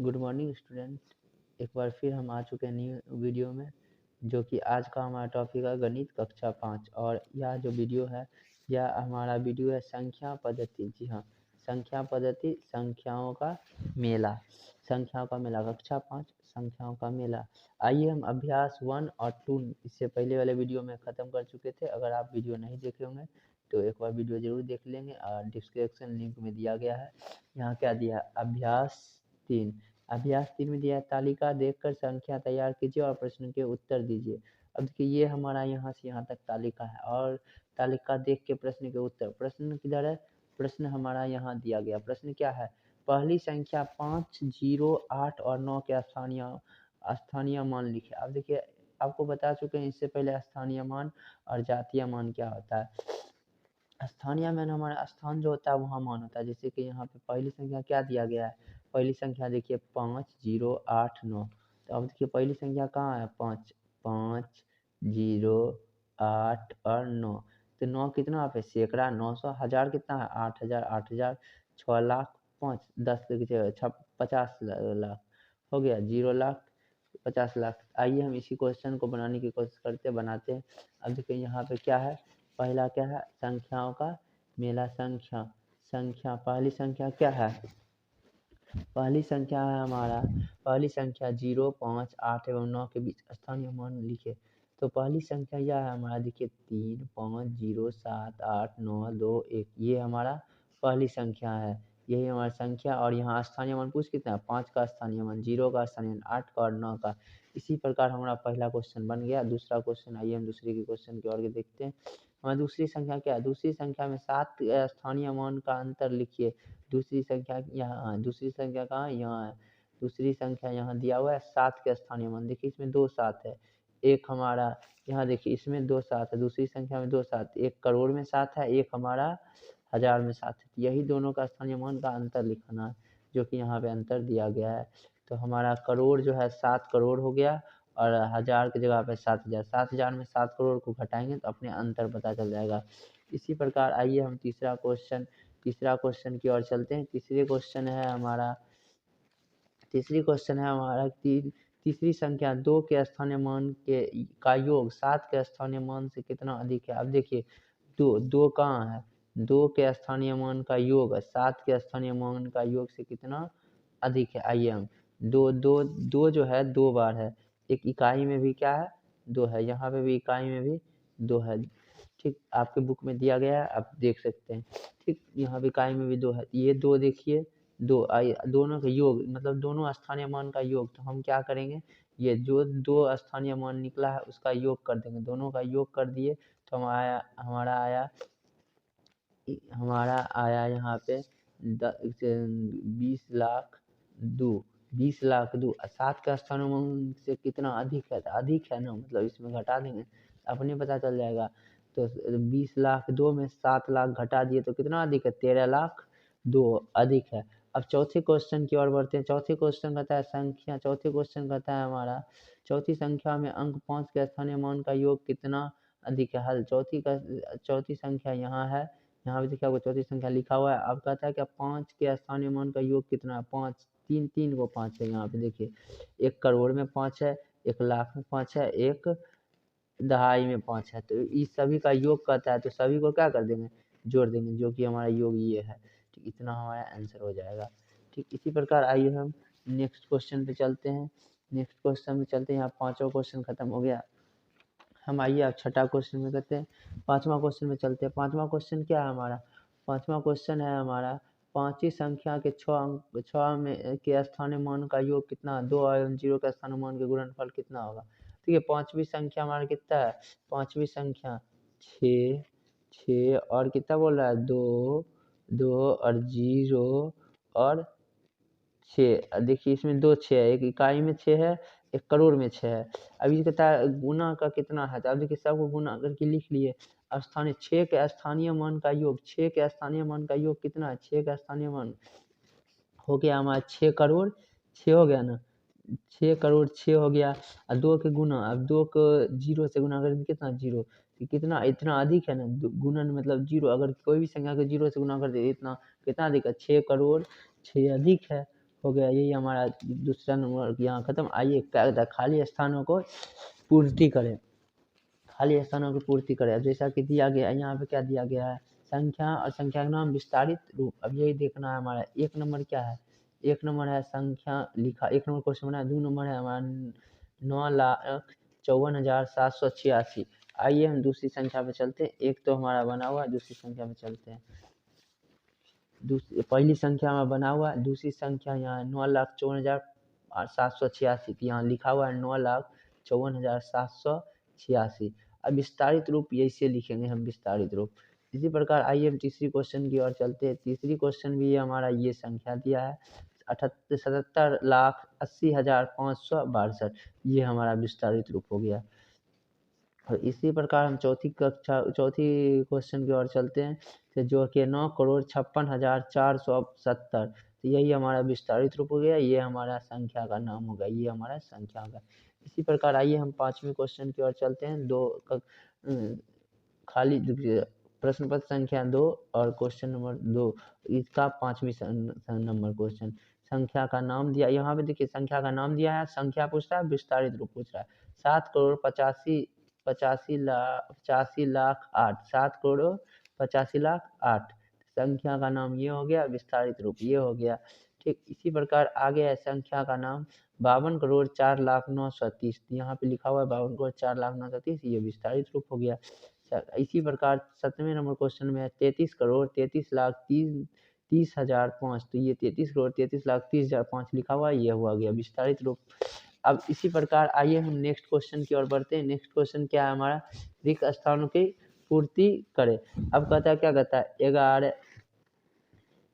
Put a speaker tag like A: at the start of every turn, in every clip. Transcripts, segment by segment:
A: Good morning student. एक बार फिर हम आ चुके हैं न्यू वीडियो में, जो कि आज का हमारा टॉपिक है गणित कक्षा 5। और यह जो वीडियो है, यह हमारा वीडियो है संख्या पद्धति। जी हाँ, संख्या पद्धति, संख्याओं का मेला, संख्याओं का मेला कक्षा 5 संख्याओं का मेला। आइए हम अभ्यास 1 और 2 इससे पहले वाले वीडियो में ख़त्म कर चुके थे। अगर आप वीडियो नहीं देखे होंगे तो एक बार वीडियो ज़रूर देख लेंगे और डिस्क्रिप्शन लिंक में दिया गया है। यहाँ क्या दिया है, अभ्यास 3। अभ्यास 3 में दिया है तालिका देखकर संख्या तैयार कीजिए और प्रश्न के उत्तर दीजिए। अब देखिए ये हमारा यहाँ से यहाँ तक तालिका है और तालिका देख के प्रश्न के उत्तर। प्रश्न किधर है, प्रश्न हमारा यहाँ दिया गया। प्रश्न क्या है, पहली संख्या 5, 0, 8 और 9 के स्थानीय मान लिखे। अब देखिए आपको बता चुके हैं इससे पहले स्थानीय मान और जातीय मान क्या होता है। स्थानीय मान हमारा स्थान जो होता है वहाँ मान होता है। जैसे कि यहाँ पे पहली संख्या क्या दिया गया है, पहली संख्या देखिए 5, 0, 8, 9। तो अब देखिए पहली संख्या कहाँ है, 5, 5, 0, 8 और 9। तो 9 कितना पे सैकड़ा, 900, हजार कितना है 8000, 8000, 6 लाख, 5, 10 देखिए 50 लाख हो गया, 0 लाख, 50 लाख। आइए हम इसी क्वेश्चन को बनाने की कोशिश करते बनाते हैं। अब देखिए यहाँ पे क्या है, पहला क्या है, संख्याओं का मेला। संख्या पहली संख्या क्या है, पहली संख्या है हमारा, पहली संख्या 0, 5, 8 एवं 9 के बीच स्थानीय मान लिखे। तो पहली संख्या यह है हमारा, देखिए 3, 5, 0, 7, 8, 9, 2, 1। ये हमारा पहली संख्या है, यही हमारी संख्या। और यहाँ स्थानीय मान पूछ कितना है, 5 का स्थानीय मान, 0 का स्थानीय मान, 8 का और 9 का। इसी प्रकार हमारा पहला क्वेश्चन बन गया। दूसरा क्वेश्चन, आइए हम दूसरे के क्वेश्चन की ओर देखते हैं। हमारी दूसरी संख्या क्या है, दूसरी संख्या में 7 स्थानीय मान का अंतर लिखिए। दूसरी संख्या यहाँ, दूसरी संख्या कहाँ, यहाँ है। दूसरी संख्या यहाँ दिया हुआ है 7 के स्थानीय मान। देखिए इसमें 2 7 है, एक हमारा यहाँ देखिए इसमें 2 7 है, दूसरी संख्या में 2 7, एक करोड़ में 7 है, एक हमारा हजार में 7 है। यही दोनों का स्थानीय मान का अंतर लिखना है, जो कि यहाँ पे अंतर दिया गया है। तो हमारा करोड़ जो है 7 करोड़ हो गया और हजार की जगह पे 7000। 7000 में 7 करोड़ को घटाएंगे तो अपने अंतर पता चल जाएगा। इसी प्रकार आइए हम तीसरा क्वेश्चन की ओर चलते हैं। तीसरी क्वेश्चन है हमारा तीसरी संख्या 2 के स्थानीय मान का योग 7 के स्थानीय मान से कितना अधिक है। अब देखिए दो कहाँ है, 2 के स्थानीय मान का योग 7 के स्थानीय मान का योग से कितना अधिक है। आइए हम दो जो है 2 बार है, एक इकाई में भी क्या है 2 है, यहाँ पे भी इकाई में भी 2 है। ठीक, आपके बुक में दिया गया है, आप देख सकते हैं। ठीक, यहाँ पे इकाई में भी 2 है, ये 2 देखिए 2, दोनों का योग मतलब दोनों स्थानीय मान का योग। तो हम क्या करेंगे, ये जो 2 स्थानीय मान निकला है उसका योग कर देंगे, दोनों का योग कर दिए तो हमारा आया यहाँ पे 20 लाख 2, 20 लाख 2। 7 का स्थानीय मान से कितना अधिक है, तो अधिक है ना, मतलब इसमें घटा देंगे अपने पता चल जाएगा। तो 20 लाख 2 में 7 लाख घटा दिए तो कितना अधिक है, 13 लाख 2 अधिक है। अब चौथे क्वेश्चन की ओर बढ़ते हैं। चौथे क्वेश्चन कहता है संख्या, चौथे क्वेश्चन कहता है हमारा चौथी संख्या में अंक 5 के स्थानीय मान का योग कितना अधिक है। हल, चौथी संख्या यहाँ है, यहाँ पे देखिए आपको चौथी संख्या लिखा हुआ है। अब कहता है कि 5 के स्थानीय मान का योग कितना है, 5, 3 को 5 है। यहाँ पे देखिए एक करोड़ में 5 है, एक लाख में 5 है, एक दहाई में 5 है। तो इस सभी का योग कहता है, तो सभी को क्या कर देंगे, जोड़ देंगे, जो कि हमारा योग ये है। ठीक, इतना हमारा आंसर हो जाएगा। ठीक, इसी प्रकार आइए हम नेक्स्ट क्वेश्चन पे चलते हैं। यहाँ 5वां क्वेश्चन खत्म हो गया। हम आइए अब छठा क्वेश्चन में करते हैं, 5वां क्वेश्चन में चलते हैं। 5वां क्वेश्चन क्या है हमारा, 5वां क्वेश्चन है हमारा पांचवी संख्या के 6 में के स्थानीय मान का योग कितना, 2 और 0 का स्थानीय मान के गुणनफल कितना होगा। ठीक है, पांचवी संख्या हमारा कितना है, पांचवी संख्या 6, 6 और कितना बोल रहा है 2, 2 और 0 और 6। देखिए इसमें 2 6 है, एक इकाई में 6 है, एक करोड़ में 6 है। अभी कहता है गुना का कितना है, तो अब देखिए सबको गुना करके लिख लिए। स्थानीय 6 के स्थानीय मान का योग, 6 के स्थानीय मान का योग कितना है, 6 का स्थानीय मान हो गया हमारा 6 करोड़ 6 हो गया ना, 6 करोड़ 6 हो गया। और 2 के गुना, अब 2 को 0 से गुना करेंगे कितना 0, कितना इतना अधिक है ना, गुणन मतलब 0, अगर कोई भी संख्या को 0 से गुना कर दे इतना कितना अधिक है, 6 करोड़ 6 अधिक है। हो गया। यही हमारा दूसरा नंबर यहाँ खत्म। आइए क्या कहता है, खाली स्थानों को पूर्ति करें। खाली स्थानों की पूर्ति करें। अब जैसा कि दिया गया है, यहाँ पे क्या दिया गया है, संख्या और संख्या का नाम विस्तारित रूप। अब यही देखना है हमारा। एक नंबर क्या है, एक नंबर है संख्या लिखा, एक नंबर क्वेश्चन बना है। 2 नंबर है हमारा 9,54,786। आइए हम दूसरी संख्या पे चलते हैं। एक तो हमारा बना हुआ है, दूसरी संख्या पे चलते हैं। दूसरी पहली संख्या में बना हुआ है, दूसरी संख्या यहाँ 9,54,786। यहाँ लिखा हुआ है 9,54,786। अब विस्तारित रूप ऐसे लिखेंगे हम, विस्तारित रूप। इसी प्रकार आइए हम तीसरी क्वेश्चन की ओर चलते हैं। तीसरी क्वेश्चन भी हमारा ये संख्या दिया है 77,80,562। ये हमारा विस्तारित रूप हो गया। और इसी प्रकार हम चौथी क्वेश्चन की ओर चलते हैं, तो जो कि 9,56,470। तो यही हमारा विस्तारित रूप हो गया। ये हमारा संख्या का नाम होगा, ये हमारा संख्या का। इसी प्रकार आइए हम पांचवें क्वेश्चन की ओर चलते हैं। खाली प्रश्न पत्र संख्या 2 और क्वेश्चन नंबर 2, इसका पांचवी नंबर क्वेश्चन। संख्या का नाम दिया, यहाँ पे देखिए संख्या का नाम दिया है, संख्या पूछ रहा है, विस्तारित रूप पूछ रहा है। 7,85,85,8। 7,85,8। संख्या का नाम ये हो गया, विस्तारित रूप ये हो गया। ठीक, इसी प्रकार आगे है संख्या का नाम 52,04,09,30। यहाँ पे लिखा हुआ है 52,04,09,30, ये विस्तारित रूप हो गया। इसी प्रकार 7वें नंबर क्वेश्चन में है 33,33,30,30,005। तो ये 33,33,30,005 लिखा हुआ है, ये हुआ गया विस्तारित रूप। अब इसी प्रकार आइए हम नेक्स्ट क्वेश्चन की ओर बढ़ते हैं। नेक्स्ट क्वेश्चन क्या है हमारा, रिक्त स्थानों की पूर्ति करें। अब कहता है, क्या कहता है,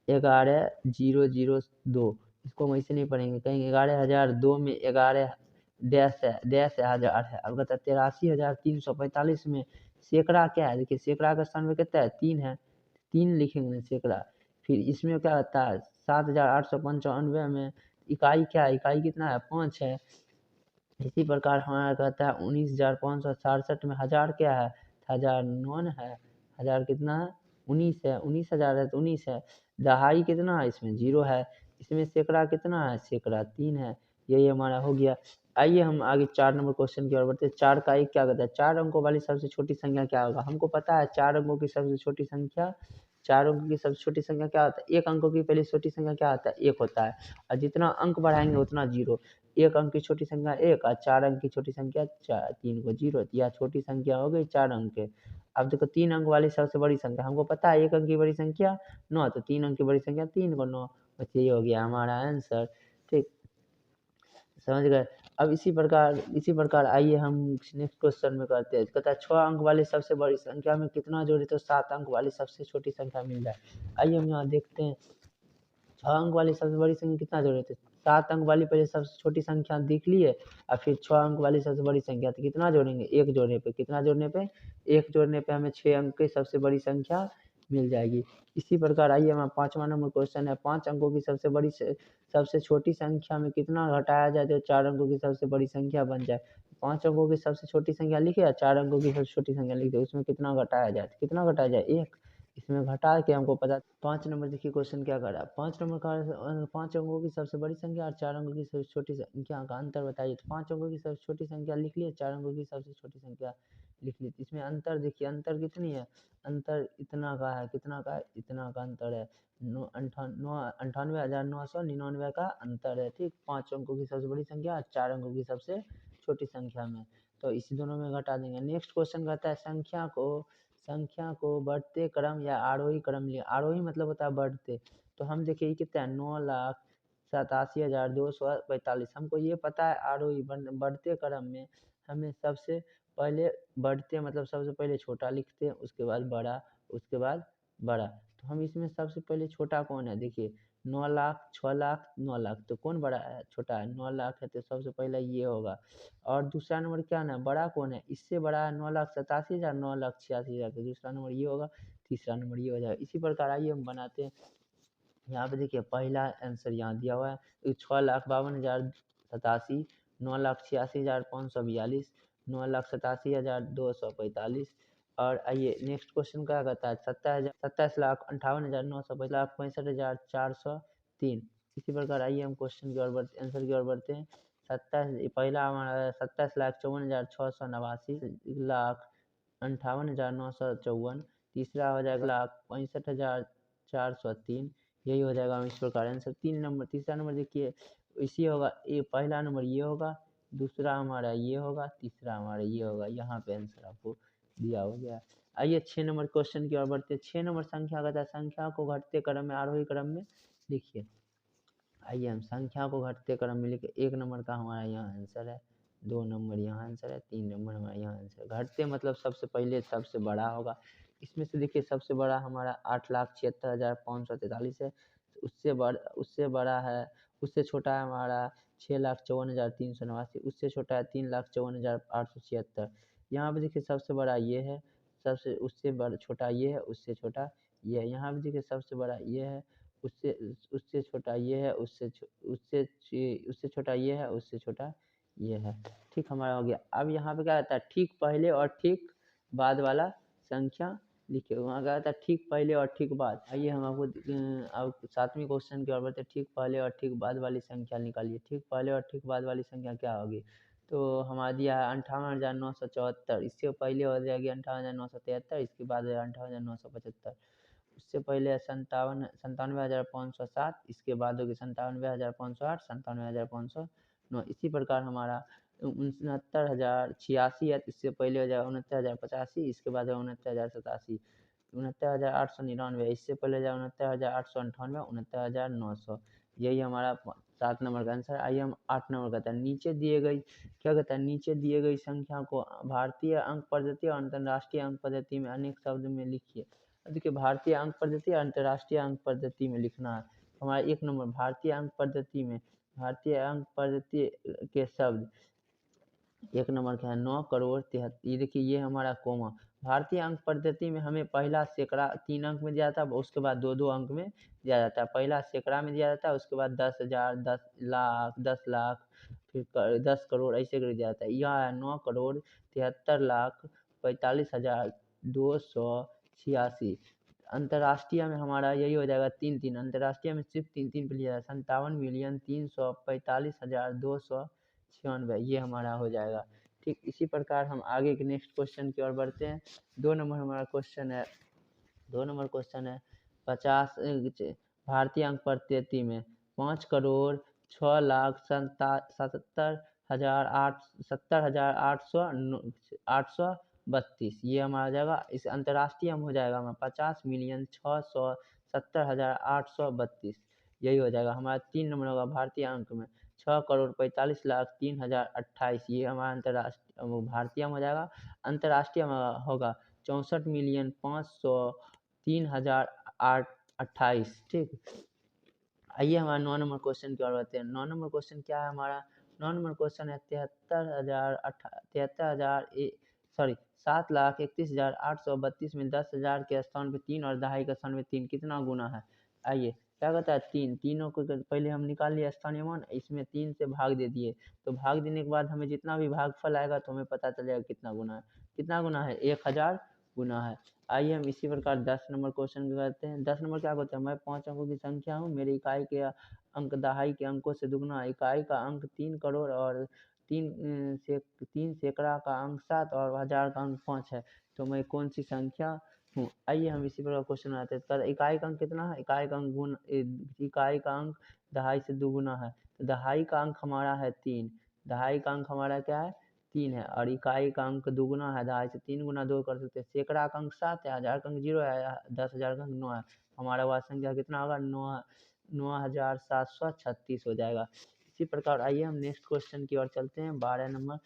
A: 11,002। इसको हम ऐसे नहीं पढ़ेंगे, कहेंगे 11,002 में 11 डैश है, डैश है, हजार है। अब कहता है 83,345 में सैकड़ा क्या है, देखिए सैकड़ा का स्थान में कितना है, 3 है, 3 लिखेंगे सैकड़ा। फिर इसमें क्या होता है, 7,895 में इकाई क्या है, इकाई कितना है, 5 है। इसी प्रकार हमारा कहता है 19,567 में हजार क्या है, हजार 9 है, हजार कितना है, 19 है, 19,000 है तो 19 है। दहाई कितना है, इसमें 0 है। इसमें सैकड़ा कितना है, सैकड़ा 3 है। यही हमारा हो गया। आइए हम आगे 4 नंबर क्वेश्चन की ओर बढ़ते हैं। 4 का एक क्या कहता है, 4 अंकों वाली सबसे छोटी संख्या क्या होगा। हमको पता है 4 अंकों की सबसे छोटी संख्या, 4 अंकों की सबसे छोटी संख्या क्या होता है, 1 अंकों की पहली छोटी संख्या क्या होता है, 1 होता है। और जितना अंक बढ़ाएंगे उतना 0। 1 अंक की छोटी संख्या 1 और 4 अंक की छोटी संख्या 3 को 0, या छोटी संख्या हो गई 4 अंक के। अब देखो 3 अंक वाली सबसे बड़ी संख्या, हमको पता है 1 अंक की बड़ी संख्या 9, तो 3 अंक की बड़ी संख्या 3 को 9, बस यही हो गया हमारा आंसर। ठीक, समझ गए। अब इसी प्रकार आइए हम नेक्स्ट क्वेश्चन में करते हैं। कहता है 6 अंक वाली सबसे बड़ी संख्या में कितना जोड़े तो 7 अंक वाली सबसे छोटी संख्या मिल जाए। आइए हम यहाँ देखते हैं, 6 अंक वाली सबसे बड़ी संख्या कितना जोड़े थे, 7 अंक वाली पहले सबसे छोटी संख्या देख लिए, और फिर 6 अंक वाली सबसे बड़ी संख्या, तो कितना जोड़ेंगे, 1 जोड़ने पे, कितना जोड़ने पे, 1 जोड़ने पे हमें 6 अंक की सबसे बड़ी संख्या मिल जाएगी। इसी प्रकार आइए हमारा 5वां नंबर क्वेश्चन है, 5 अंकों की सबसे छोटी संख्या में कितना घटाया जाए तो 4 अंकों की सबसे बड़ी संख्या बन जाए। 5 अंकों की सबसे छोटी संख्या लिखे या 4 अंकों की सबसे छोटी संख्या लिख दे, उसमें कितना घटाया जाए, तो कितना घटाया जाए, 1। इसमें घटा के हमको पता। 5 नंबर देखिए क्वेश्चन क्या कर रहा है, 5 नंबर का 5 अंकों की सबसे बड़ी संख्या और 4 अंकों की सबसे छोटी संख्या का अंतर बताइए। तो 5 अंकों की सबसे छोटी संख्या लिख लिए, 4 अंकों की सबसे छोटी संख्या लिख ली। इसमें अंतर देखिए, अंतर कितनी है, अंतर इतना का है, कितना का है, इतना का अंतर है, 98,999 का अंतर है। ठीक, 5 अंकों की सबसे बड़ी संख्या और 4 अंकों की सबसे छोटी संख्या में, तो इसी दोनों में घटा देंगे। नेक्स्ट क्वेश्चन कहता है संख्या को बढ़ते क्रम या आरोही क्रम लिया। आरोही मतलब होता है बढ़ते। तो हम देखिए कितना है, 9,87,245। हमको ये पता है आरोही बढ़ते क्रम में हमें सबसे पहले बढ़ते मतलब सबसे पहले छोटा लिखते हैं, उसके बाद बड़ा, उसके बाद बड़ा। तो हम इसमें सबसे पहले छोटा कौन है, देखिए 9 लाख, 6 लाख, 9 लाख, तो कौन बड़ा है, छोटा है, 9 लाख है, तो सबसे पहले ये होगा। और दूसरा नंबर क्या ना, बड़ा कौन है, इससे बड़ा है 9,87,000, 9,86,000, तो दूसरा नंबर ये होगा, तीसरा नंबर ये हो जाएगा। इसी प्रकार आइए हम बनाते हैं। यहाँ पे देखिए पहला आंसर यहाँ दिया हुआ है, 6,52,087, 9,86,542, 9,87,245। और आइए नेक्स्ट क्वेश्चन क्या कहता है, 27,58,950, 65,403। इसी प्रकार आइए हम क्वेश्चन की ओर बढ़ते आंसर की ओर बढ़ते हैं। 27 पहला हमारा 27,54,689,58,954। तीसरा हो जाएगा 1,65,403। यही हो जाएगा हम इस प्रकार आंसर। तीसरा नंबर देखिए इसी होगा, ये पहला नंबर ये होगा, दूसरा हमारा ये होगा, तीसरा हमारा ये होगा। यहाँ पे आंसर आपको दिया हो गया। आइए 6 नंबर क्वेश्चन की ओर बढ़ते हैं। 6 नंबर संख्या कहता है संख्या को घटते क्रम में आरोही क्रम में लिखिए। आइए हम संख्या को घटते क्रम में लिखे। 1 नंबर का हमारा यहाँ आंसर है, 2 नंबर यहाँ आंसर है, 3 नंबर हमारा यहाँ आंसर है। घटते मतलब सबसे पहले सबसे बड़ा होगा। इसमें से देखिए सबसे बड़ा हमारा 8,76,543 है। उससे बड़ा है, उससे छोटा है हमारा 6,54,389। उससे छोटा है 3,54,876। यहाँ पे देखिए सबसे बड़ा ये है, सबसे उससे बड़ा छोटा ये है, उससे छोटा ये है। यहाँ पे देखिए सबसे बड़ा ये है, उससे उससे छोटा ये है, उससे छोटा ये है, उससे छोटा ये है। ठीक हमारा हो गया। अब यहाँ पे क्या रहता है, ठीक पहले और ठीक बाद वाला संख्या लिखिए। वहाँ क्या रहता है, ठीक पहले और ठीक बाद। आइए हम आपको अब 7वें क्वेश्चन की ओर बढ़ते हैं। ठीक पहले और ठीक बाद वाली संख्या निकालिए। ठीक पहले और ठीक बाद वाली संख्या क्या होगी, तो हमारा दिया है 58,974। इससे पहले हो जाएगी 58,973। इसके बाद हो जाएगा 58,975। उससे पहले है 97,507। इसके बाद होगी 97,508, 97,509। इसी प्रकार हमारा 69,086 है। इससे पहले हो जाएगा 69,085। इसके बाद है 69,087, 69,899। इससे पहले हो जाएगा 69,898, 69,900। यही हमारा 7 नंबर का आंसर। आइए हम 8 नंबर कहता है नीचे दिए गई, क्या कहता है, नीचे दिए गई संख्या को भारतीय अंक पद्धति और अंतर्राष्ट्रीय अंक पद्धति में अनेक शब्द में लिखिए। देखिए भारतीय अंक पद्धति और अंतर्राष्ट्रीय अंक पद्धति में लिखना है। हमारा 1 नंबर भारतीय अंक पद्धति में, भारतीय अंक पद्धति के शब्द 1 नंबर का है 9,73,। ये देखिए ये हमारा कोमा। भारतीय अंक पद्धति में हमें पहला सैकड़ा 3 अंक में दिया जाता है, उसके बाद 2-2 अंक में दिया जाता है। पहला सैकड़ा में दिया जाता है, उसके बाद 10,000, 10 लाख, 10 लाख, फिर 10 करोड़ ऐसे करके दिया जाता है। यह है 9,73,43,286। अंतर्राष्ट्रीय में हमारा यही हो जाएगा 3-3। अंतर्राष्ट्रीय में सिर्फ 3-3 पे लिया जाएगा। 57,345,296। ये हमारा हो जाएगा। ठीक इसी प्रकार हम आगे के नेक्स्ट क्वेश्चन की ओर बढ़ते हैं। 2 नंबर हमारा क्वेश्चन है, 2 नंबर क्वेश्चन है 50 भारतीय अंक पद्धति में 5,06,70,832। ये हमारा आ जाएगा। इस अंतर्राष्ट्रीय हम हो जाएगा हमारा 50,670,832। यही हो जाएगा हमारा। 3 नंबर होगा भारतीय अंक में 6,45,03,028। ये हमारा अंतर्राष्ट्रीय भारतीय हो जाएगा। अंतर्राष्ट्रीय होगा 64,503,028। ठीक आइए हमारा 9 नंबर क्वेश्चन की ओर बढ़ते हैं। 9 नंबर क्वेश्चन क्या है हमारा, 9 नंबर क्वेश्चन है 7,31,832 में 10,000 के स्थान पे 3 और दहाई के स्थान पे 3 कितना गुना है। आइए क्या कहता है, 3 तीनों को पहले हम निकाल लिए स्थानीय मान, इसमें 3 से भाग दे दिए। तो भाग देने के बाद हमें जितना भी भागफल आएगा तो हमें पता चल जाएगा कितना गुना है। कितना गुना है, 1,000 गुना है। आइए हम इसी प्रकार 10 नंबर क्वेश्चन करते हैं। 10 नंबर क्या होता है, मैं 5 अंकों की संख्या हूँ, मेरी इकाई के अंक दहाई के अंकों से दुगुना है। इकाई का अंक 3 करोड़ और 3 सैकड़ा का अंक 7 और 1000 का अंक 5 है, तो मैं कौन सी संख्या हूँ। आइए हम इसी प्रकार क्वेश्चन आते हैं। इकाई का अंक कितना है, इकाई का अंक इकाई का अंक दहाई से दुगुना है, तो दहाई का अंक हमारा है 3। दहाई का अंक हमारा क्या है, 3 है, और इकाई का अंक दुगुना है, दहाई से 3 गुना 2 कर सकते हैं। सैकड़ा का अंक 7 है, 1000 का अंक 0 है, 10,000 का अंक 9 है। हमारा वह संख्या कितना होगा, 9,736 हो जाएगा। इसी प्रकार आइए हम नेक्स्ट क्वेश्चन की ओर चलते हैं। 12 नंबर,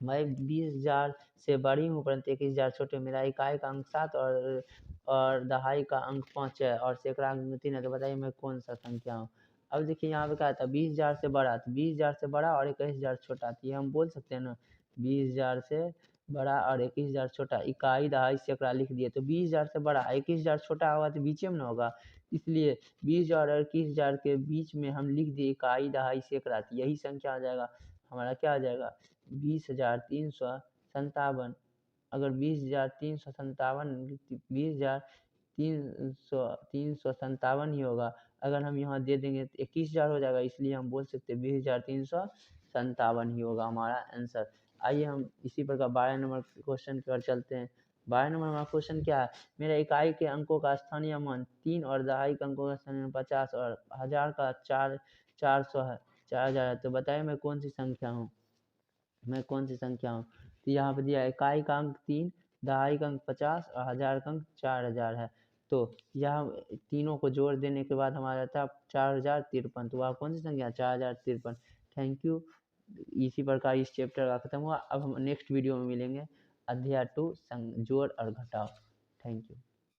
A: मैं 20,000 से बड़ी हूँ परंतु 21,000 छोटे, मेरा इकाई का अंक 7 और दहाई का अंक 5 है और सैकड़ा अंक 3 है, तो बताइए मैं कौन सा संख्या हूँ। अब देखिए यहाँ पे क्या था, 20,000 से बड़ा, तो 20,000 से बड़ा और 21,000 छोटा, तो ये हम बोल सकते हैं ना, 20,000 से बड़ा और 21,000 छोटा, इकाई दहाई सैकड़ा लिख दिए। तो 20,000 से बड़ा 21,000 छोटा होगा तो बीच में ना होगा, इसलिए 20,000 और 21,000 के बीच में हम लिख दिए इकाई दहाई सैकड़ा, तो यही संख्या आ जाएगा हमारा। क्या आ जाएगा, 20,357। अगर 20,357 20,357 ही होगा अगर हम यहाँ दे देंगे तो 21,000 हो जाएगा, इसलिए हम बोल सकते हैं 20,357 ही होगा हमारा आंसर। आइए हम इसी प्रकार 12 नंबर क्वेश्चन की ओर चलते हैं। 12 नंबर हमारा क्वेश्चन क्या है, मेरा इकाई के अंकों का स्थानीय मान 3 और दहाई के अंकों का स्थानीय मान 50 और 1000 का 400 है, 4000 है, तो बताइए मैं कौन सी संख्या हूँ। तो यहाँ पे दिया इकाई का अंक 3, दहाई का अंक 50 और 1000 का अंक 4000 है। तो यह तीनों को जोड़ देने के बाद हमारा रहता है 4053। तो वह कौन सी संख्या 4053। Thank you. इसी प्रकार इस चैप्टर का खत्म हुआ। अब हम नेक्स्ट वीडियो में मिलेंगे, अध्याय 2 जोड़ और घटाव। Thank you.